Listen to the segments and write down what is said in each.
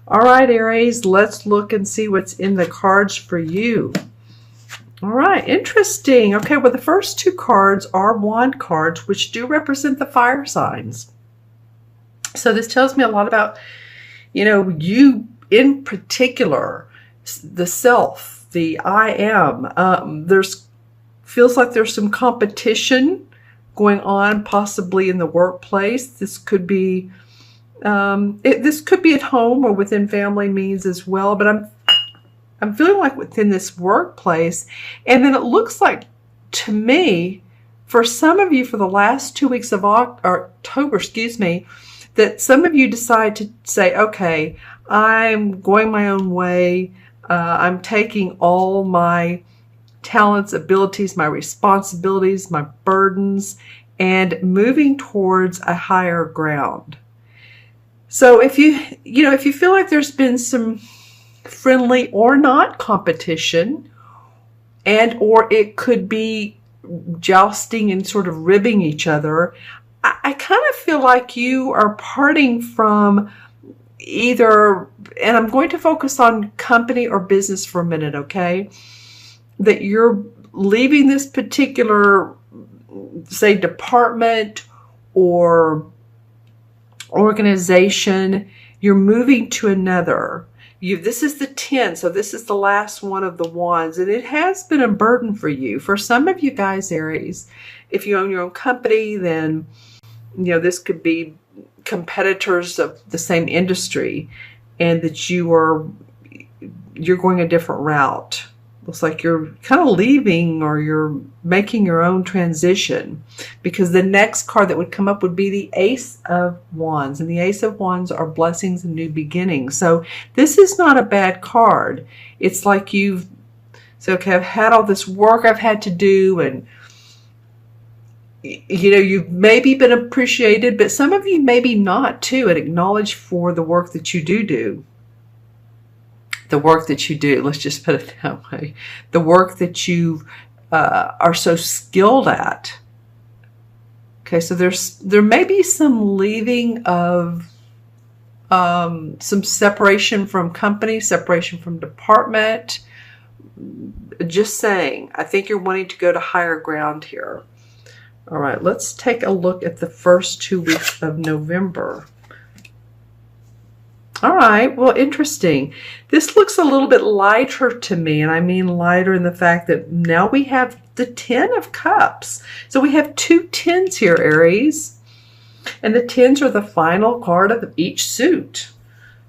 All right, Aries, let's look and see what's in the cards for you. All right, interesting. Okay, well, the first two cards are wand cards, which do represent the fire signs. So this tells me a lot about, you in particular, the self, the I am. Feels like there's some competition going on, possibly in the workplace. This could be this could be at home or within family means as well, but I'm feeling like within this workplace. And then it looks like to me, for some of you, for the last 2 weeks of October, that some of you decide to say, okay, I'm going my own way. I'm taking all my talents, abilities, my responsibilities, my burdens, and moving towards a higher ground. So if you feel like there's been some friendly or not competition, or it could be jousting and sort of ribbing each other, I kind of feel like you are parting from either, and I'm going to focus on company or business for a minute, okay? That you're leaving this particular, say, department or organization, you're moving to another. This is the 10, so this is the last one of the wands, and it has been a burden for you. For some of you guys, Aries, if you own your own company, then this could be competitors of the same industry, and that you're going a different route. Looks like you're kind of leaving, or you're making your own transition, because the next card that would come up would be the Ace of Wands, and the Ace of Wands are blessings and new beginnings. So this is not a bad card. It's like you've said, okay, I've had all this work I've had to do, and you've maybe been appreciated, but some of you maybe not too, and acknowledged for the work that you do. The work that you do, let's just put it that way. The work that you are so skilled at. Okay, so there may be some leaving of some separation from company, separation from department. Just saying, I think you're wanting to go to higher ground here. All right, let's take a look at the first 2 weeks of November. All right, well, interesting. This looks a little bit lighter to me, and I mean lighter in the fact that now we have the 10 of Cups. So we have two 10s here, Aries, and the 10s are the final card of each suit.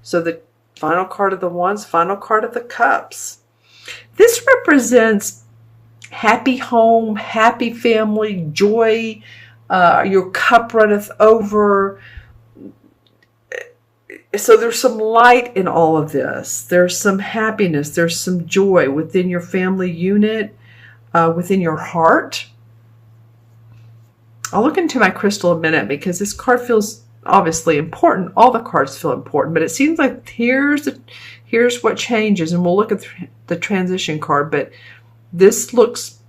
So the final card of the Wands, final card of the Cups. This represents happy home, happy family, joy, your cup runneth over. So there's some light in all of this. There's some happiness. There's some joy within your family unit, within your heart. I'll look into my crystal in a minute, because this card feels obviously important. All the cards feel important, but it seems like here's what changes, and we'll look at the transition card, but this looks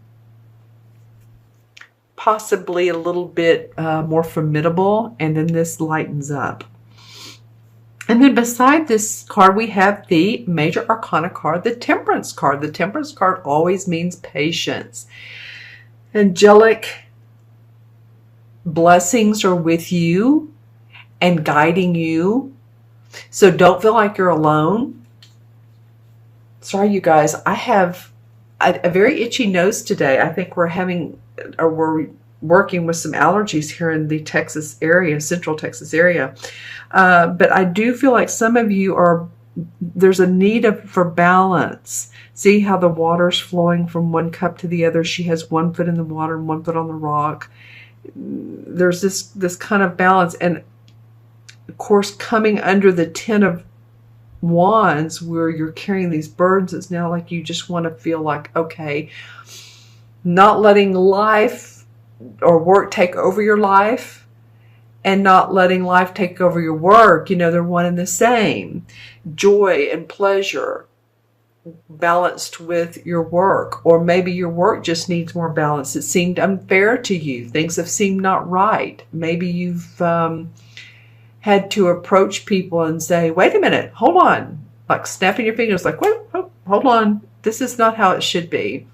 possibly a little bit more formidable, and then this lightens up. And then beside this card, we have the Major Arcana card, the Temperance card. The Temperance card always means patience. Angelic blessings are with you and guiding you. So don't feel like you're alone. Sorry, you guys. I have a very itchy nose today. I think we're working with some allergies here in the Texas area, central Texas area. But I do feel like some of you there's a need for balance. See how the water's flowing from one cup to the other. She has 1 foot in the water and 1 foot on the rock. There's this kind of balance. And of course, coming under the 10 of Wands, where you're carrying these burdens, it's now like you just want to feel like, okay, not letting life or work take over your life, and not letting life take over your work. They're one and the same. Joy and pleasure balanced with your work. Or maybe your work just needs more balance. It seemed unfair to you. Things have seemed not right. Maybe you've had to approach people and say, wait a minute, hold on, like snapping your fingers, like, wait, hold on, this is not how it should be.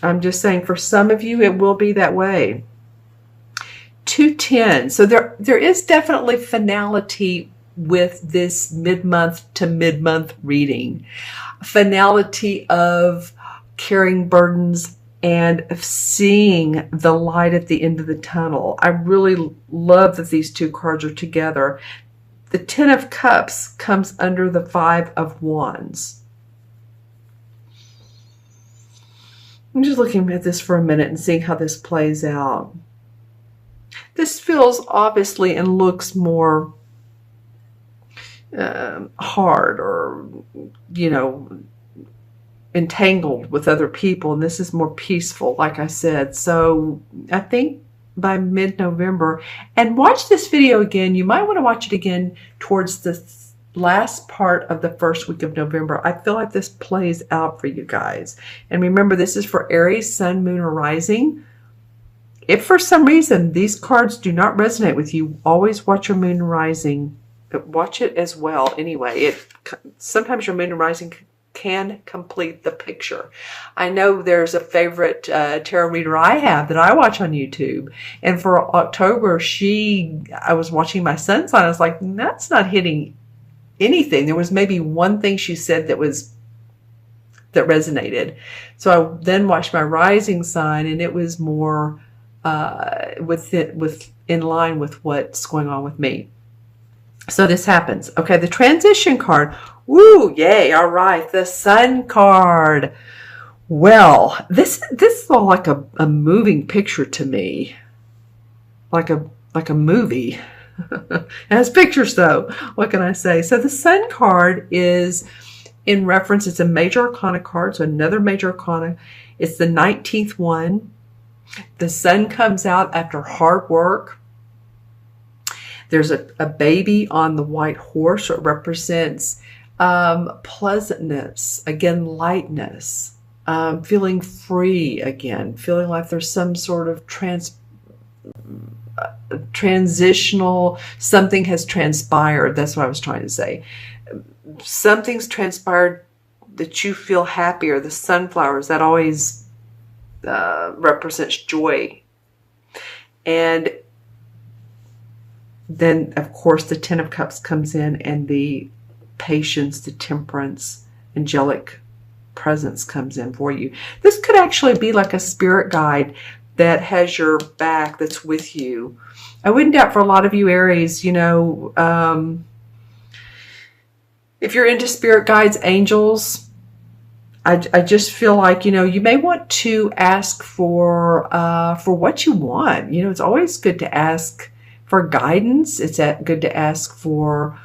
I'm just saying, for some of you, it will be that way. 210. So there is definitely finality with this mid-month to mid-month reading. Finality of carrying burdens and of seeing the light at the end of the tunnel. I really love that these two cards are together. The Ten of Cups comes under the Five of Wands. I'm just looking at this for a minute and seeing how this plays out. This feels obviously and looks more hard, or, you know, entangled with other people, and this is more peaceful, like I said. So I think by mid-November, and watch this video again. You might want to watch it again towards the last part of the first week of November. I feel like this plays out for you guys. And remember, this is for Aries, Sun, Moon, or Rising. If for some reason these cards do not resonate with you, always watch your Moon and Rising. Watch it as well anyway. Sometimes your Moon and Rising can complete the picture. I know there's a favorite tarot reader I have that I watch on YouTube. And for October, I was watching my Sun sign. I was like, that's not hitting anything. There was maybe one thing she said that resonated. So I then watched my Rising sign, and it was more in line with what's going on with me. So this happens. Okay, the transition card. Woo, yay, all right. The Sun card. Well, this is all like a moving picture to me. Like a movie. It has pictures though. What can I say? So the Sun card is in reference, it's a major arcana card, so another major arcana. It's the 19th one. The Sun comes out after hard work. There's a baby on the white horse. So it represents pleasantness, again, lightness, feeling free again, feeling like there's some sort of transitional, something has transpired. That's what I was trying to say. Something's transpired that you feel happier. The sunflowers, that always represents joy. And then, of course, the Ten of Cups comes in, and the patience, the temperance, angelic presence comes in for you. This could actually be like a spirit guide that has your back, that's with you. I wouldn't doubt for a lot of you Aries, you know, if you're into spirit guides, angels, I just feel like, you know, you may want to ask for what you want. You know, it's always good to ask for guidance. It's good to ask for,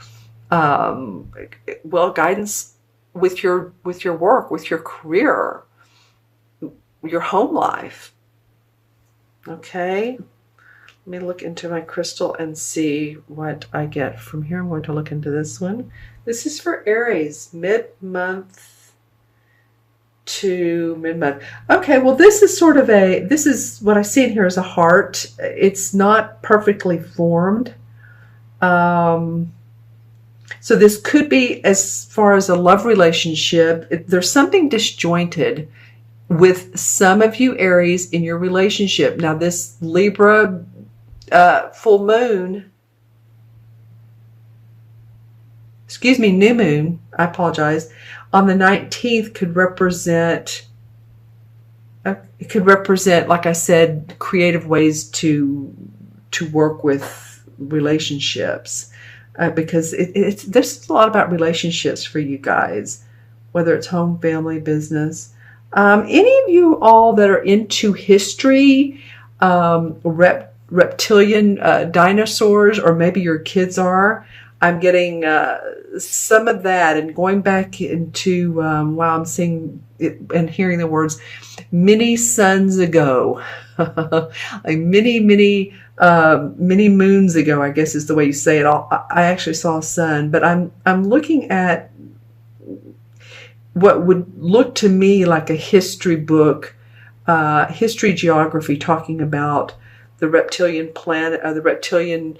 guidance with your work, with your career, your home life. Okay. Let me look into my crystal and see what I get from here. I'm going to look into this one. This is for Aries, mid-month to mid-month. Okay, well, this is sort of this is what I see in here as a heart. It's not perfectly formed. So this could be, as far as a love relationship, there's something disjointed with some of you Aries in your relationship. Now this Libra full moon, new moon, I apologize, on the 19th could represent, like I said, creative ways to work with relationships. Because there's a lot about relationships for you guys, whether it's home, family, business. Any of you all that are into history, reptilian dinosaurs, or maybe your kids are, I'm getting some of that, and going back into, wow, I'm seeing it and hearing the words many suns ago, like many moons ago, I guess is the way you say it. I actually saw a sun, but I'm looking at what would look to me like a history book, history geography, talking about the reptilian planet, the reptilian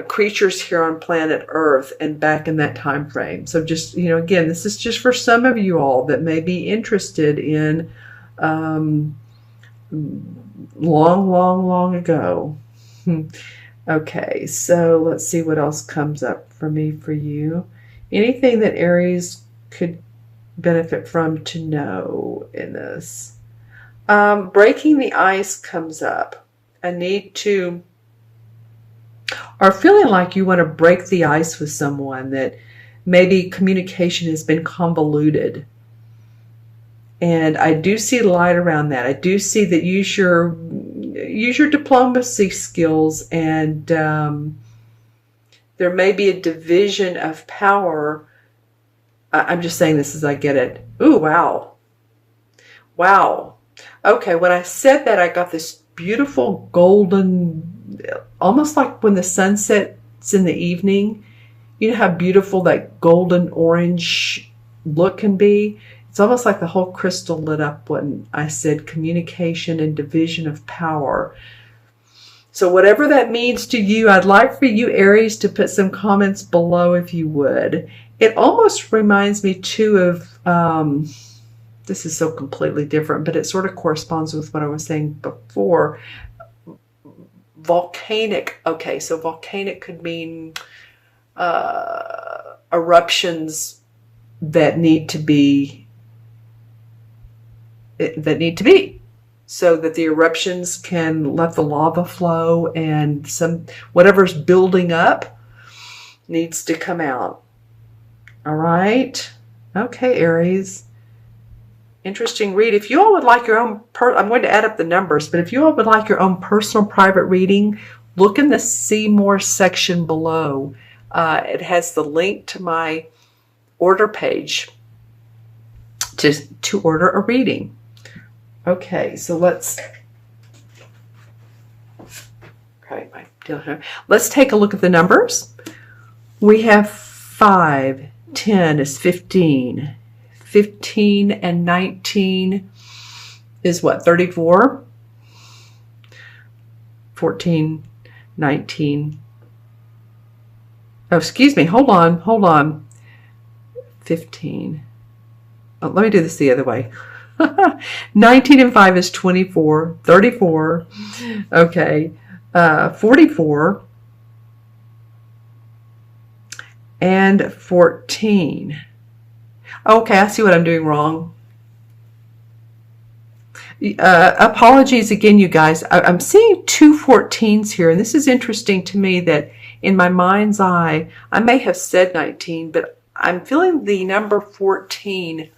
creatures here on planet Earth and back in that time frame. So just, again, this is just for some of you all that may be interested in long ago. Okay, so let's see what else comes up for me for you. Anything that Aries could benefit from to know in this. Breaking the ice comes up. A need to, or feeling like you want to break the ice with someone, that maybe communication has been convoluted. And I do see light around that. I do see that use your diplomacy skills, and there may be a division of power. I'm just saying this as I get it. Ooh, wow. Wow. Okay, when I said that, I got this beautiful golden, almost like when the sun sets in the evening. You know how beautiful that golden orange look can be? It's almost like the whole crystal lit up when I said communication and division of power. So whatever that means to you, I'd like for you, Aries, to put some comments below if you would. It almost reminds me too of, this is so completely different, but it sort of corresponds with what I was saying before. Volcanic. Okay, so volcanic could mean eruptions that need to be so that the eruptions can let the lava flow, and whatever's building up needs to come out. All right. Okay, Aries. Interesting read. If you all would like your own, I'm going to add up the numbers, but if you all would like your own personal private reading, look in the See More section below. It has the link to my order page to order a reading. Okay, so let's take a look at the numbers. We have 5, 10 is 15. 15 and 19 is what? 34? 14, 19. Oh, excuse me. Hold on. 15. Oh, let me do this the other way. 19 and 5 is 24. 34. Okay. 44. And 14. Okay, I see what I'm doing wrong. Apologies again, you guys. I'm seeing 2 14s here, and this is interesting to me that in my mind's eye, I may have said 19, but I'm feeling the number 14,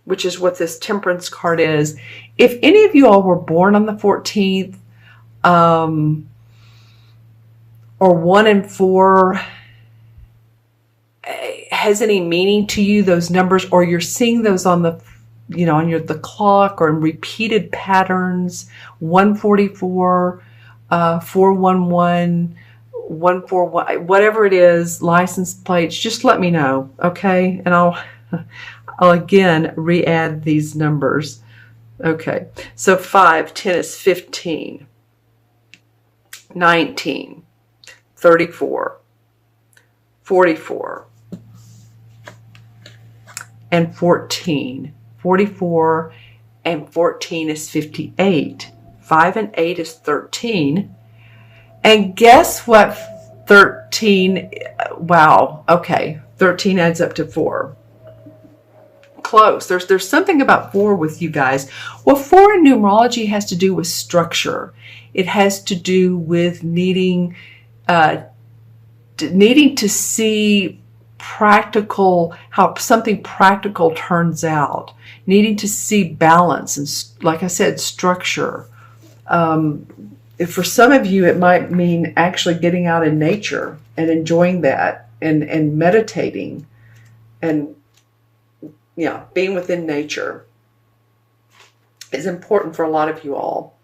which is what this Temperance card is. If any of you all were born on the 14th, or 1 and 4, has any meaning to you, those numbers, or you're seeing those on the, on the clock, or in repeated patterns, 144, 411, 141, whatever it is, license plates, just let me know, okay? And I'll again re-add these numbers. Okay, so 5, 10 is 15, 19, 34, 44, and 14. 44 and 14 is 58. 5 and 8 is 13. And guess what? 13, wow, okay. 13 adds up to 4. Close. There's something about 4 with you guys. Well, 4 in numerology has to do with structure. It has to do with needing to see practical, how something practical turns out, needing to see balance and, like I said, structure. For some of you, it might mean actually getting out in nature and enjoying that, and meditating, and being within nature is important for a lot of you all.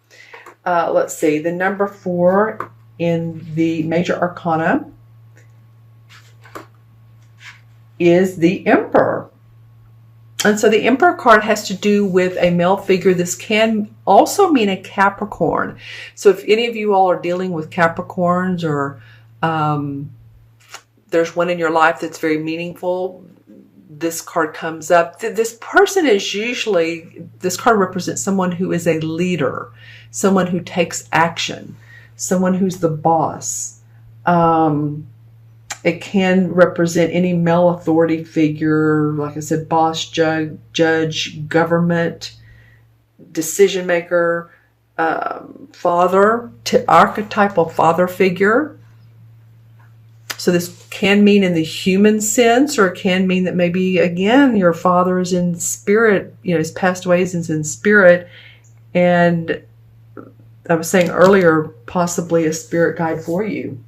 Let's see, the number 4 in the major arcana is the Emperor. And so the Emperor card has to do with a male figure. This can also mean a Capricorn. So if any of you all are dealing with Capricorns, or There's one in your life that's very meaningful. This card comes up. This person is usually, this card represents someone who is a leader, someone who takes action, someone who's the boss. It can represent any male authority figure, like I said, boss, judge, government, decision maker, father, archetypal father figure. So this can mean in the human sense, or it can mean that maybe, again, your father is in spirit, he's passed away, he's in spirit. And I was saying earlier, possibly a spirit guide for you.